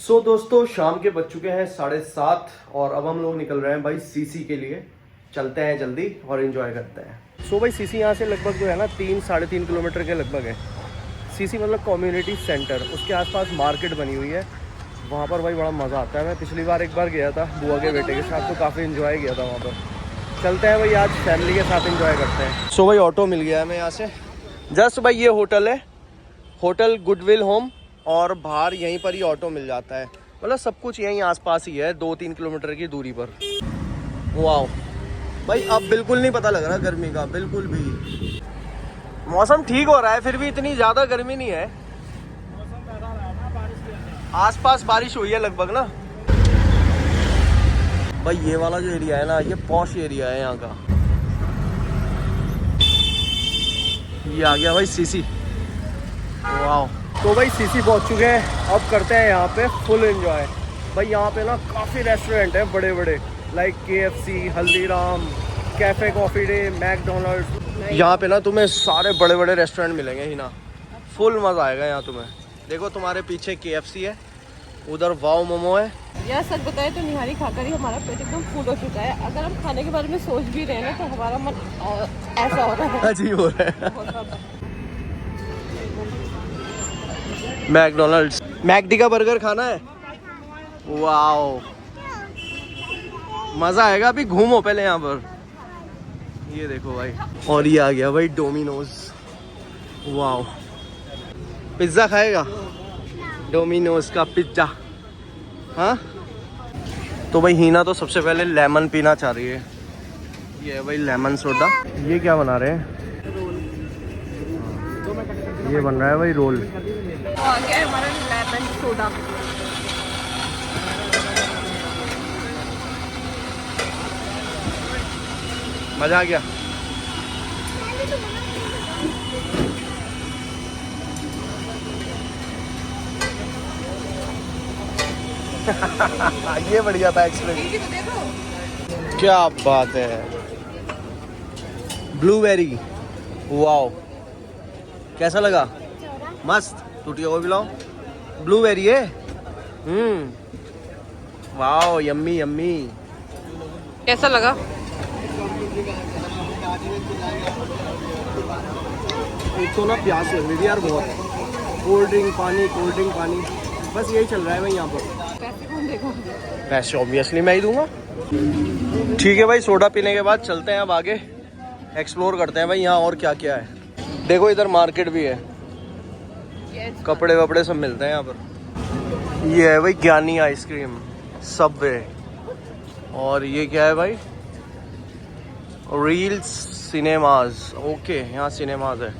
दोस्तों शाम के बज चुके हैं 7:30 और अब हम लोग निकल रहे हैं भाई सीसी के लिए। चलते हैं जल्दी और एंजॉय करते हैं। भाई सीसी यहाँ से लगभग जो है ना 3-3.5 किलोमीटर के लगभग है। सीसी मतलब कम्युनिटी सेंटर, उसके आसपास मार्केट बनी हुई है। वहाँ पर भाई बड़ा मज़ा आता है। मैं पिछली बार एक बार गया था बुआ के बेटे के साथ, तो काफ़ी इन्जॉय किया था वहाँ पर। चलते हैं भाई आज फैमिली के साथ एंजॉय करते हैं। भाई ऑटो मिल गया है हमें यहाँ से। जस्ट भाई ये होटल है, होटल गुडविल होम, और बाहर यहीं पर ही ऑटो मिल जाता है। मतलब सब कुछ यहीं आसपास ही है, 2-3 किलोमीटर की दूरी पर। वाह भाई अब बिल्कुल नहीं पता लग रहा गर्मी का, बिल्कुल भी। मौसम ठीक हो रहा है, फिर भी इतनी ज़्यादा गर्मी नहीं है। आसपास बारिश हुई है लगभग ना। भाई ये वाला जो एरिया है ना, ये पॉश एरिया है यहाँ का। ये आ गया भाई सीसी। वाह, तो भाई सीसी पहुंच चुके हैं। अब करते हैं यहाँ पे फुल एंजॉय। भाई यहाँ पे ना काफ़ी रेस्टोरेंट है बड़े बड़े, like KFC, Haldiram, cafe coffee day, McDonald's. यहाँ पे ना तुम्हें सारे बड़े बड़े रेस्टोरेंट मिलेंगे ही ना। फुल मज़ा आएगा यहाँ तुम्हें। देखो तुम्हारे पीछे KFC है, उधर वाव मोमो है। यार सच बताए तो निहारी खाकर ही हमारा पेट एकदम फुल हो चुका है। अगर हम खाने के बारे में सोच भी रहे हैं ना, तो हमारा मन ऐसा हो रहा है, अजीब हो रहा है। मैकडोनल्ड्स, मैकडी का बर्गर खाना है। वाओ मज़ा आएगा। अभी घूमो पहले यहाँ पर। ये देखो भाई, और ये आ गया भाई डोमिनोज। वाओ, पिज्ज़ा खाएगा? डोमिनोज का पिज्ज़ा। हाँ तो भाई हीना तो सबसे पहले लेमन पीना चाह रही है। ये है भाई लेमन सोडा। ये क्या बना रहे हैं? ये बन रहा है भाई रोल। और क्या है हमारा लेमन सोडा। मजा आ गया। ये बढ़िया था एक्सपीरियंस। क्या बात है। ब्लूबेरी, वाओ कैसा लगा? मस्त। टूटिया को भी लाओ। ब्लूबेरी है। Wow yummy yummy. कैसा लगा? एक तो ना प्यास लग रही थी यार बहुत। कोल्ड ड्रिंक पानी, बस यही चल रहा है भाई यहाँ पर। पैसे कौन देगा? पैसे ऑब्वियसली मैं ही दूंगा। ठीक है भाई, सोडा पीने के बाद चलते हैं अब आगे, एक्सप्लोर करते हैं भाई यहाँ और क्या क्या है। देखो इधर मार्केट भी है, कपड़े वपड़े सब मिलते हैं यहाँ पर। ये है भाई ज्ञानी आइसक्रीम, सबवे। और ये क्या है भाई? Reels cinemas. ओके यहाँ सिनेमाज है।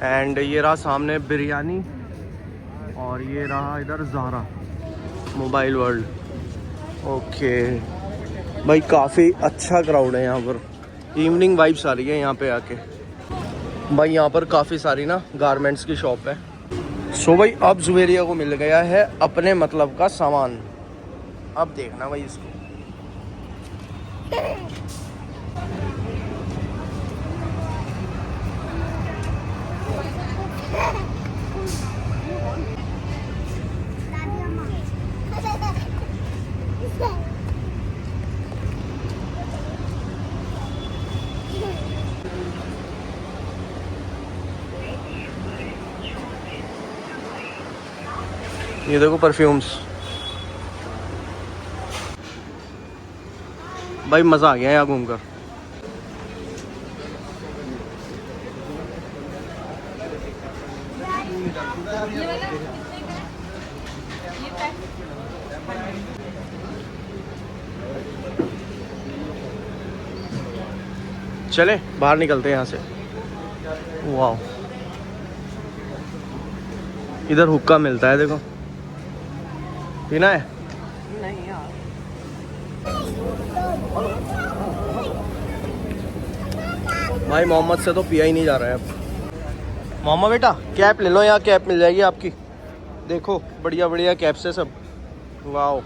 एंड ये रहा सामने बिरयानी, और ये रहा इधर ज़ारा मोबाइल वर्ल्ड। ओके भाई काफ़ी अच्छा क्राउड है यहाँ पर। इवनिंग वाइब्स आ रही है यहाँ पे आके। भाई यहाँ पर काफ़ी सारी ना गारमेंट्स की शॉप है। भाई अब जुबेरिया को मिल गया है अपने मतलब का सामान। अब देखना भाई इसको। ये देखो परफ्यूम्स। भाई मज़ा आ गया यहाँ घूमकर। चले बाहर निकलते हैं यहाँ से। वाह, इधर हुक्का मिलता है, देखो पीना है? नहीं यार। भाई मोहम्मद से तो पिया ही नहीं जा रहा है अब। मोहम्मद बेटा कैप ले लो, यहाँ कैप मिल जाएगी आपकी। देखो बढ़िया बढ़िया कैप्स है सब। वाह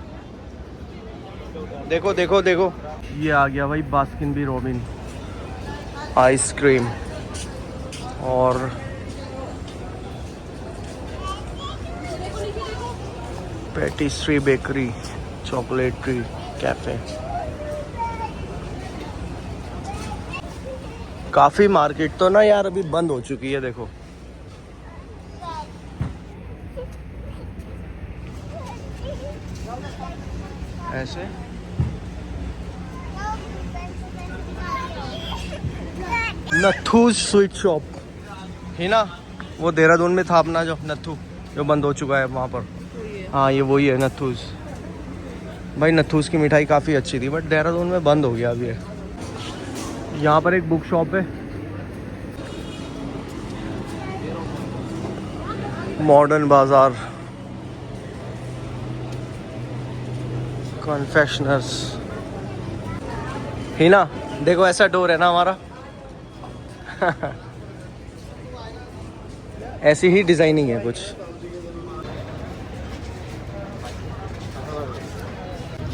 देखो देखो देखो। ये आ गया भाई बास्किन बी रॉबिन आइसक्रीम। और पेटिस्ट्री बेकरी, चॉकलेटरी कैफे। काफी मार्केट तो ना यार अभी बंद हो चुकी है, देखो। ऐसे नथूज स्वीट शॉप है ना, वो देहरादून में था अपना जो नथू, जो बंद हो चुका है वहाँ पर। हाँ ये वही है नथूज। भाई नथूज की मिठाई काफ़ी अच्छी थी, बट देहरादून में बंद हो गया अभी है। यहाँ पर एक बुक शॉप है, मॉडर्न बाजार, कन्फेक्शनर्स है ना। देखो ऐसा डोर है ना हमारा। ऐसी ही डिजाइनिंग है कुछ।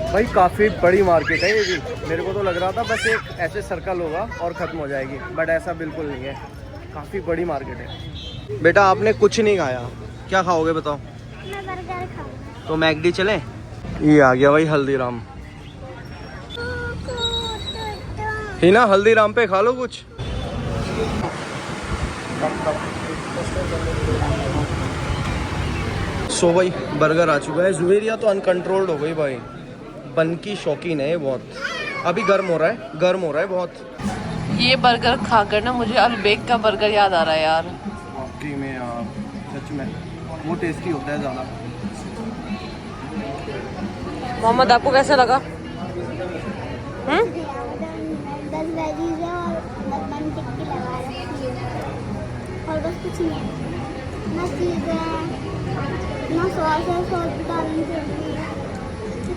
भाई काफ़ी बड़ी मार्केट है ये भी। मेरे को तो लग रहा था बस एक ऐसे सर्कल होगा और ख़त्म हो जाएगी, बट ऐसा बिल्कुल नहीं है। काफ़ी बड़ी मार्केट है। बेटा आपने कुछ नहीं खाया, क्या खाओगे बताओ? मैं बर्गर खाऊंगा। तो मैकडी चलें? ये आ गया भाई हल्दीराम, है ना। हल्दीराम पे खा लो कुछ। सो भाई बर्गर आ चुका है। जुवेरिया तो अनकंट्रोल्ड हो गई भाई, बन की शौकीन है बहुत। अभी गर्म हो रहा है, गर्म हो रहा है बहुत। ये बर्गर खाकर ना मुझे अलबेक का बर्गर याद आ रहा है यार। वाकई में यार, सच में वो टेस्टी होता है ज़्यादा। मोहम्मद आपको कैसा लगा? 10 वेजीज है और बन टिक्की लगा रखी है और बस कुछ नहीं है, ना चीज़ है ना सॉस है, सॉस डालने से कुछ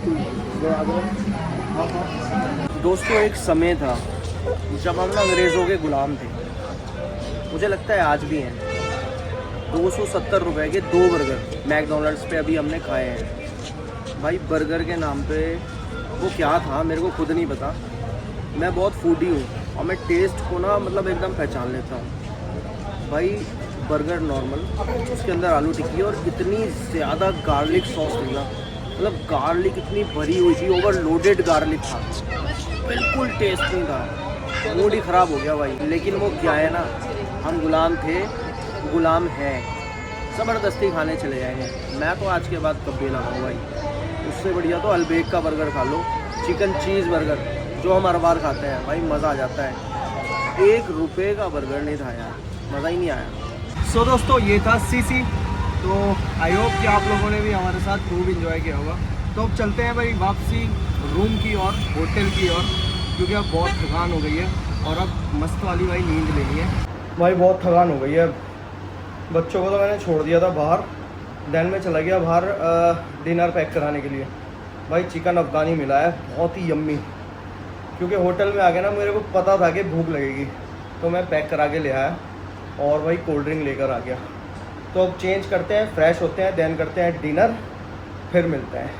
नहीं। दोस्तों एक समय था जब हम ना अंग्रेज़ों के गुलाम थे, मुझे लगता है आज भी हैं। 270 रुपए के 2 बर्गर मैकडोनल्ड्स पे अभी हमने खाए हैं। भाई बर्गर के नाम पे वो क्या था मेरे को खुद नहीं पता। मैं बहुत फूडी हूँ और मैं टेस्ट को ना मतलब एकदम पहचान लेता हूँ। भाई बर्गर नॉर्मल, उसके अंदर आलू टिक्की और इतनी ज़्यादा गार्लिक सॉस थी ना, मतलब गार्लिक इतनी भरी हुई थी, ओवरलोडेड गार्लिक था, बिल्कुल टेस्ट नहीं था। मूड ही ख़राब हो गया भाई। लेकिन वो क्या है ना, हम गुलाम थे, गुलाम हैं, ज़बरदस्ती खाने चले जाएंगे। मैं तो आज के बाद कभी ना खाऊँ भाई। उससे बढ़िया तो अलबेक का बर्गर खा लो, चिकन चीज़ बर्गर जो हम हर बार खाते हैं भाई, मज़ा आ जाता है। 1 रुपये का बर्गर नहीं था यार, मज़ा ही नहीं आया। सो दोस्तों ये था सीसी। तो आई होप कि आप लोगों ने भी हमारे साथ खूब इंजॉय किया होगा। तो अब चलते हैं भाई वापसी रूम की और होटल की ओर, क्योंकि अब बहुत थकान हो गई है और अब मस्त वाली भाई नींद लेनी है। भाई बहुत थकान हो गई है। बच्चों को तो मैंने छोड़ दिया था बाहर, देन में चला गया बाहर डिनर पैक कराने के लिए। भाई चिकन अफ़गानी मिला है, बहुत ही यम्मी। क्योंकि होटल में आ गया ना, मेरे को पता था कि भूख लगेगी, तो मैं पैक करा के ले आया और भाई कोल्ड ड्रिंक लेकर आ गया। तो अब चेंज करते हैं, फ्रेश होते हैं, देन करते हैं डिनर, फिर मिलते हैं।